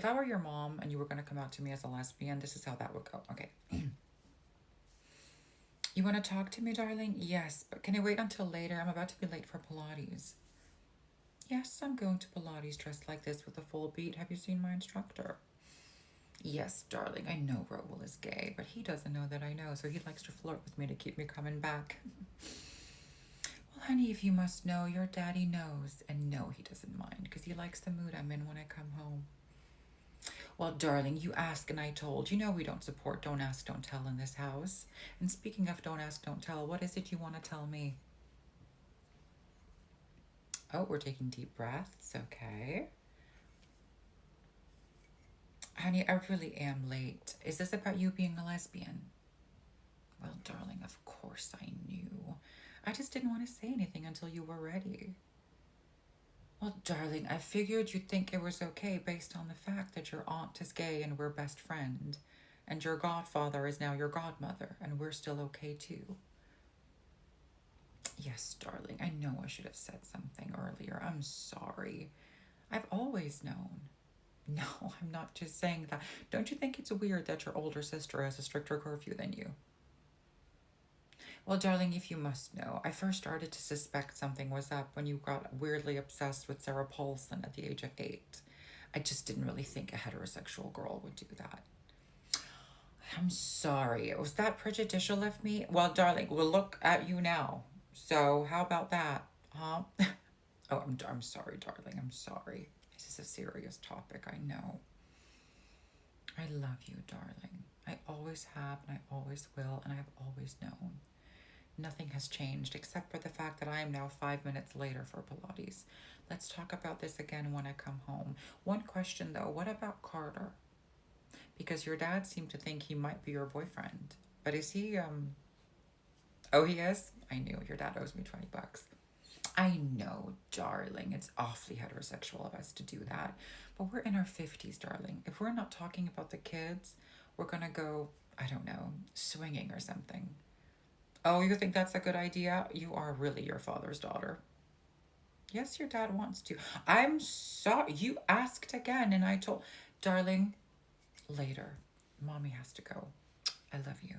I were your mom and you were going to come out to me as a lesbian, this is how that would go. Okay. You want to talk to me, darling? Yes, but can I wait until later? I'm about to be late for Pilates. Yes, I'm going to Pilates dressed like this with a full beat. Have you seen my instructor? Yes, darling, I know Raoul is gay, but he doesn't know that I know, so he likes to flirt with me to keep me coming back. Well, honey, if you must know, your daddy knows. And no, he doesn't mind, because he likes the mood I'm in when I come home. Well, darling, you ask and I told. You know we don't support don't ask, don't tell in this house. And speaking of don't ask, don't tell, what is it you want to tell me? Oh, we're taking deep breaths. Okay. Honey, I really am late. Is this about you being a lesbian? Well, darling, of course I knew. I just didn't want to say anything until you were ready. Well, darling, I figured you'd think it was okay based on the fact that your aunt is gay and we're best friend, and your godfather is now your godmother, and we're still okay too. Yes, darling, I know I should have said something earlier. I'm sorry. I've always known. No, I'm not just saying that. Don't you think it's weird that your older sister has a stricter curfew than you? Well, darling, if you must know, I first started to suspect something was up when you got weirdly obsessed with Sarah Paulson at the age of 8. I just didn't really think a heterosexual girl would do that. I'm sorry. Was that prejudicial of me? Well, darling, we'll look at you now. So, how about that? Huh? Oh, I'm sorry, darling. I'm sorry. This is a serious topic, I know. I love you, darling. I always have, and I always will, and I've always known. Nothing has changed except for the fact that I am now 5 minutes later for Pilates. Let's talk about this again when I come home. One question though, what about Carter? Because your dad seemed to think he might be your boyfriend. But is he, oh, he is? I knew your dad owes me 20 bucks. I know, darling. It's awfully heterosexual of us to do that. But we're in our 50s, darling. If we're not talking about the kids, we're gonna go, I don't know, swinging or something. Oh, you think that's a good idea? You are really your father's daughter. Yes, your dad wants to. I'm sorry. You asked again, and I told. Darling, later. Mommy has to go. I love you.